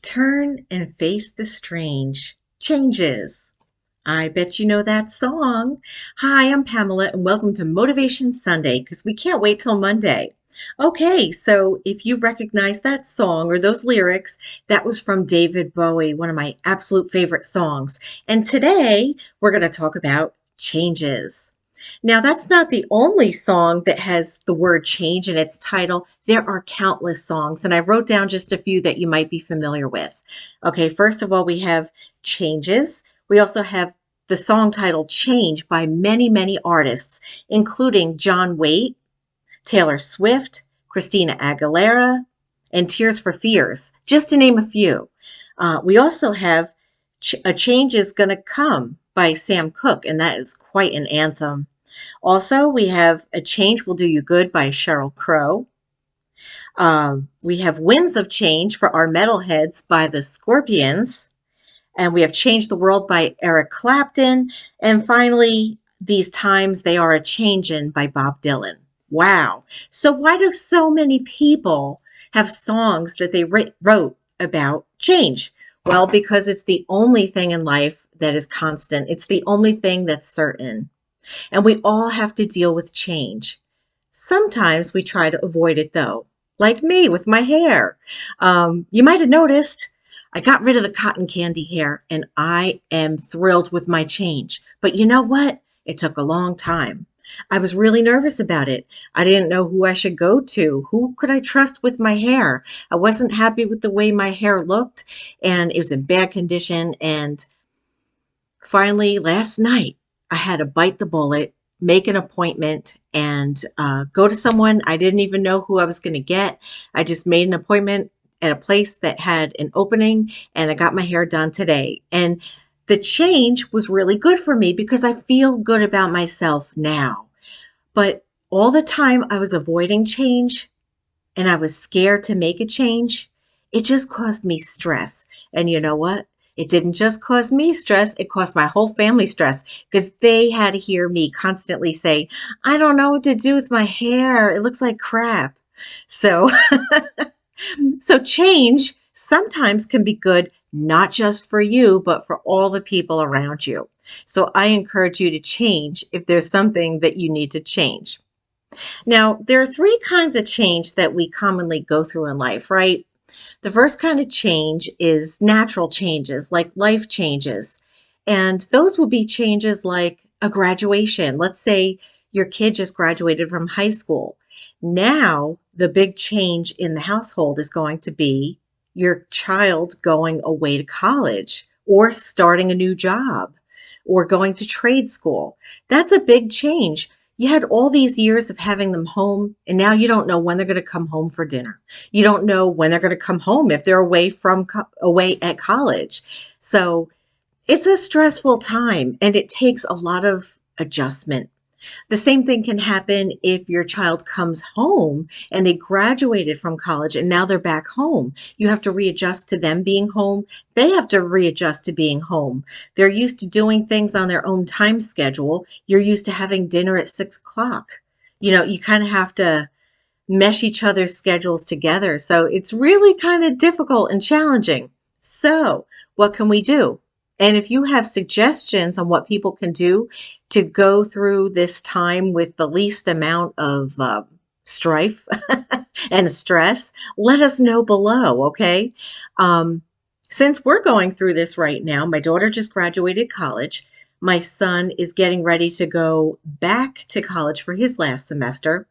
Turn and face the strange. Changes. I bet you know that song. Hi, I'm Pamela, and welcome to Motivation Sunday because we can't wait till Monday. Okay, so if you recognize that song or those lyrics, that was from David Bowie, one of my absolute favorite songs. And today we're going to talk about changes. Now, that's not the only song that has the word change in its title. There are countless songs, and I wrote down just a few that you might be familiar with. Okay, first of all, we have Changes. We also have the song titled Change by many, many artists, including John Waite, Taylor Swift, Christina Aguilera, and Tears for Fears, just to name a few. We also have A Change is Gonna Come by Sam Cooke, and that is quite an anthem. Also, we have A Change Will Do You Good by Sheryl Crow. We have Winds of Change for Our Metalheads by the Scorpions. And we have Change the World by Eric Clapton. And finally, These Times They Are a Changin' by Bob Dylan. Wow. So why do so many people have songs that they wrote about change? Well, because it's the only thing in life that is constant. It's the only thing that's certain. And we all have to deal with change. Sometimes we try to avoid it though, like me with my hair. You might have noticed I got rid of the cotton candy hair and I am thrilled with my change. But you know what? It took a long time. I was really nervous about it. I didn't know who I should go to. Who could I trust with my hair? I wasn't happy with the way my hair looked and it was in bad condition. And finally, last night, I had to bite the bullet, make an appointment, and go to someone. I didn't even know who I was going to get. I just made an appointment at a place that had an opening, and I got my hair done today. And the change was really good for me because I feel good about myself now. But all the time I was avoiding change and I was scared to make a change, it just caused me stress. And you know what? It didn't just cause me stress, it caused my whole family stress because they had to hear me constantly say, I don't know what to do with my hair. It looks like crap. So, so change sometimes can be good, not just for you, but for all the people around you. So I encourage you to change if there's something that you need to change. Now, there are three kinds of change that we commonly go through in life, right? The first kind of change is natural changes, like life changes. And those will be changes like a graduation. Let's say your kid just graduated from high school. Now, the big change in the household is going to be your child going away to college or starting a new job or going to trade school. That's a big change. You had all these years of having them home, and now you don't know when they're going to come home for dinner. You don't know when they're going to come home if they're away at college. So it's a stressful time, and it takes a lot of adjustment. The same thing can happen if your child comes home and they graduated from college and now they're back home. You have to readjust to them being home. They have to readjust to being home. They're used to doing things on their own time schedule. You're used to having dinner at 6 o'clock. You kind of have to mesh each other's schedules together. So it's really kind of difficult and challenging. So what can we do? And if you have suggestions on what people can do to go through this time with the least amount of strife and stress, let us know below, okay? Since we're going through this right now, my daughter just graduated college. My son is getting ready to go back to college for his last semester.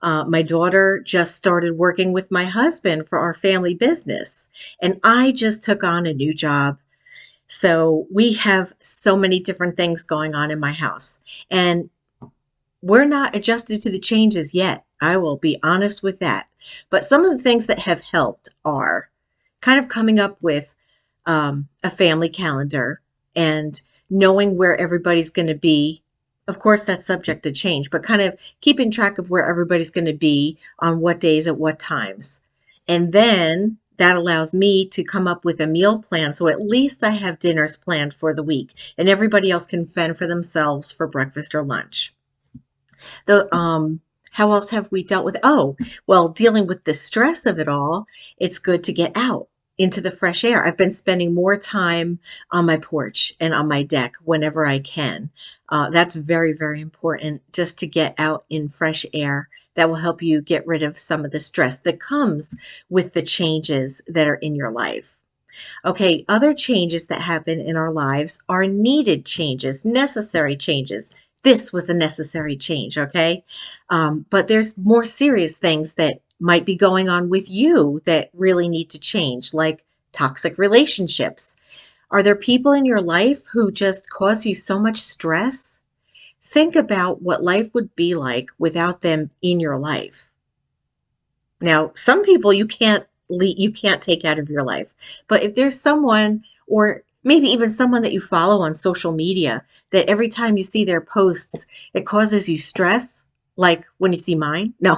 My daughter just started working with my husband for our family business, and I just took on a new job. So we have so many different things going on in my house, and we're not adjusted to the changes yet. I will be honest with that. But some of the things that have helped are kind of coming up with a family calendar and knowing where everybody's going to be. Of course, that's subject to change, but kind of keeping track of where everybody's going to be on what days at what times. And then that allows me to come up with a meal plan. So at least I have dinners planned for the week and everybody else can fend for themselves for breakfast or lunch. How else have we dealt with? Oh, well, dealing with the stress of it all, it's good to get out into the fresh air. I've been spending more time on my porch and on my deck whenever I can. That's very, very important just to get out in fresh air. That will help you get rid of some of the stress that comes with the changes that are in your life. Okay, other changes that happen in our lives are needed changes, necessary changes. This was a necessary change, okay? But there's more serious things that might be going on with you that really need to change, like toxic relationships. Are there people in your life who just cause you so much stress? Think about what life would be like without them in your life. Now, some people you can't take out of your life. But if there's someone or maybe even someone that you follow on social media that every time you see their posts it causes you stress, like when you see mine. No.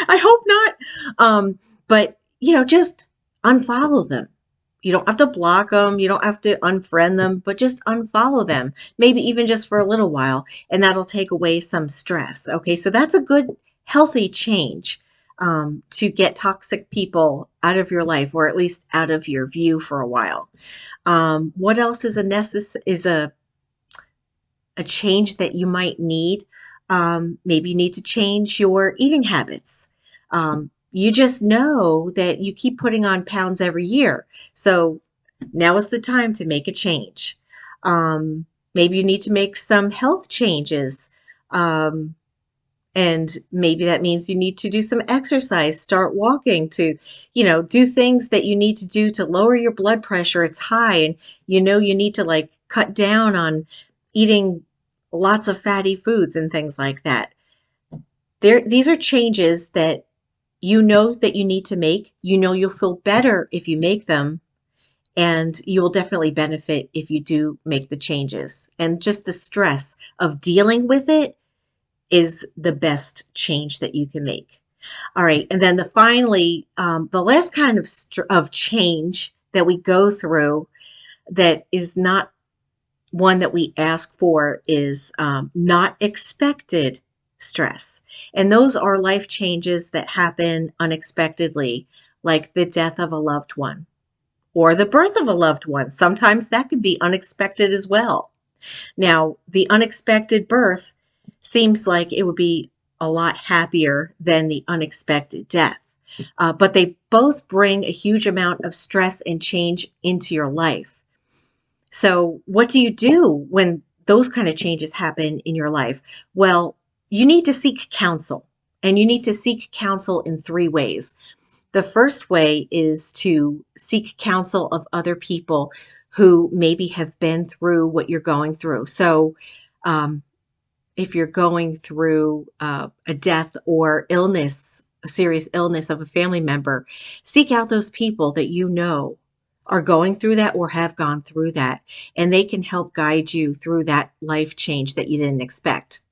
I hope not. But just unfollow them. You don't have to block them, you don't have to unfriend them, but just unfollow them. Maybe even just for a little while, and that'll take away some stress. Okay, so that's a good, healthy change, to get toxic people out of your life, or at least out of your view for a while. What else is a change that you might need? Maybe you need to change your eating habits. You just know that you keep putting on pounds every year. So now is the time to make a change. Maybe you need to make some health changes. And maybe that means you need to do some exercise, start walking, to, do things that you need to do to lower your blood pressure. It's high, and you need to like cut down on eating lots of fatty foods and things like that. These are changes that that you need to make. You'll feel better if you make them, and you will definitely benefit if you do make the changes. And just the stress of dealing with it is the best change that you can make. All right, and then the last kind of change that we go through that is not one that we ask for is not expected stress. And those are life changes that happen unexpectedly, like the death of a loved one or the birth of a loved one. Sometimes that could be unexpected as well. Now, the unexpected birth seems like it would be a lot happier than the unexpected death. But they both bring a huge amount of stress and change into your life. So what do you do when those kind of changes happen in your life? Well, you need to seek counsel, and you need to seek counsel in three ways. The first way is to seek counsel of other people who maybe have been through what you're going through. So, if you're going through a death or illness, a serious illness of a family member, seek out those people that are going through that or have gone through that, and they can help guide you through that life change that you didn't expect.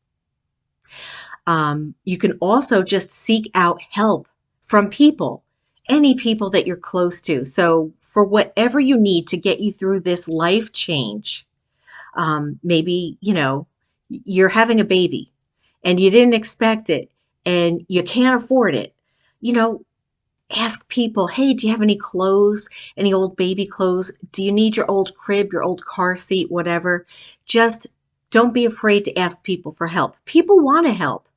You can also just seek out help from people, any people that you're close to. So for whatever you need to get you through this life change, maybe, you're having a baby and you didn't expect it and you can't afford it, ask people, hey, do you have any clothes, any old baby clothes? Do you need your old crib, your old car seat, whatever? Just don't be afraid to ask people for help. People want to help.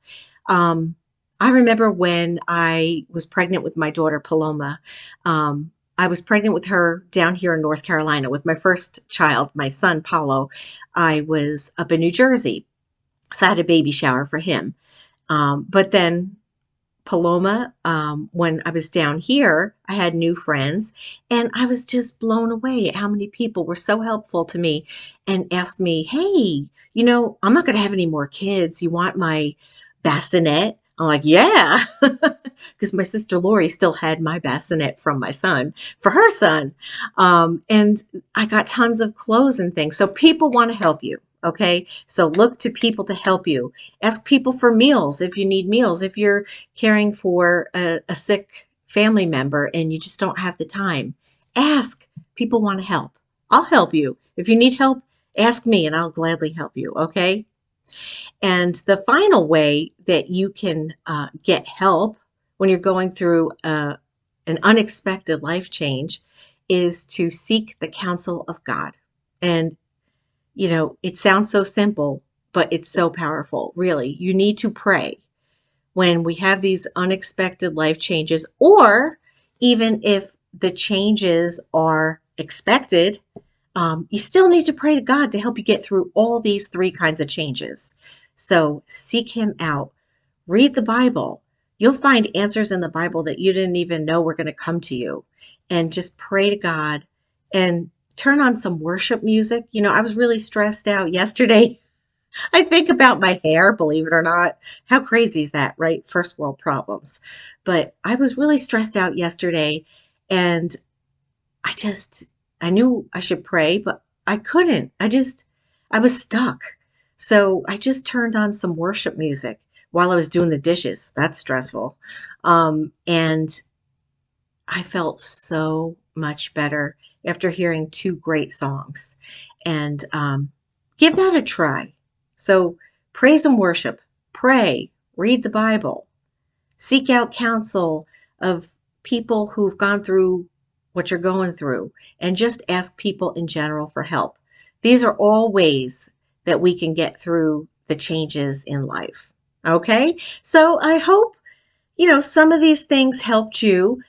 I remember when I was pregnant with my daughter, Paloma. I was pregnant with her down here in North Carolina with my first child, my son, Paulo. I was up in New Jersey, so I had a baby shower for him. But then Paloma, when I was down here, I had new friends, and I was just blown away at how many people were so helpful to me and asked me, hey, I'm not going to have any more kids. You want my bassinet? I'm like, yeah, because my sister Lori still had my bassinet from my son for her son. And I got tons of clothes and things. So people want to help you. Okay. So look to people to help you. Ask people for meals if you need meals. If you're caring for a sick family member and you just don't have the time, ask. People want to help. I'll help you. If you need help, ask me and I'll gladly help you. Okay. And the final way that you can get help when you're going through an unexpected life change is to seek the counsel of God. And, it sounds so simple, but it's so powerful. Really, you need to pray when we have these unexpected life changes, or even if the changes are expected, you still need to pray to God to help you get through all these three kinds of changes. So seek Him out. Read the Bible. You'll find answers in the Bible that you didn't even know were going to come to you. And just pray to God and turn on some worship music. I was really stressed out yesterday. I think about my hair, believe it or not. How crazy is that, right? First world problems. But I was really stressed out yesterday, and I just, I knew I should pray, but I couldn't. I was stuck. So I just turned on some worship music while I was doing the dishes. That's stressful. And I felt so much better after hearing two great songs. And give that a try. So praise and worship, pray, read the Bible, seek out counsel of people who've gone through what you're going through, and just ask people in general for help. These are all ways that we can get through the changes in life. Okay? So I hope some of these things helped you.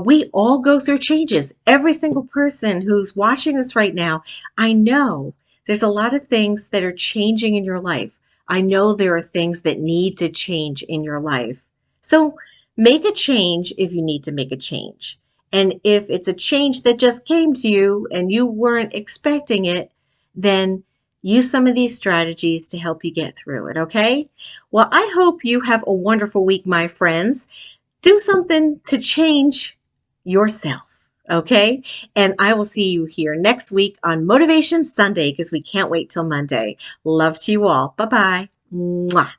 We all go through changes. Every single person who's watching this right now, I know there's a lot of things that are changing in your life. I know there are things that need to change in your life. So make a change if you need to make a change. And if it's a change that just came to you and you weren't expecting it, then use some of these strategies to help you get through it, okay? Well, I hope you have a wonderful week, my friends. Do something to change yourself, okay? And I will see you here next week on Motivation Sunday because we can't wait till Monday. Love to you all. Bye-bye. Mwah.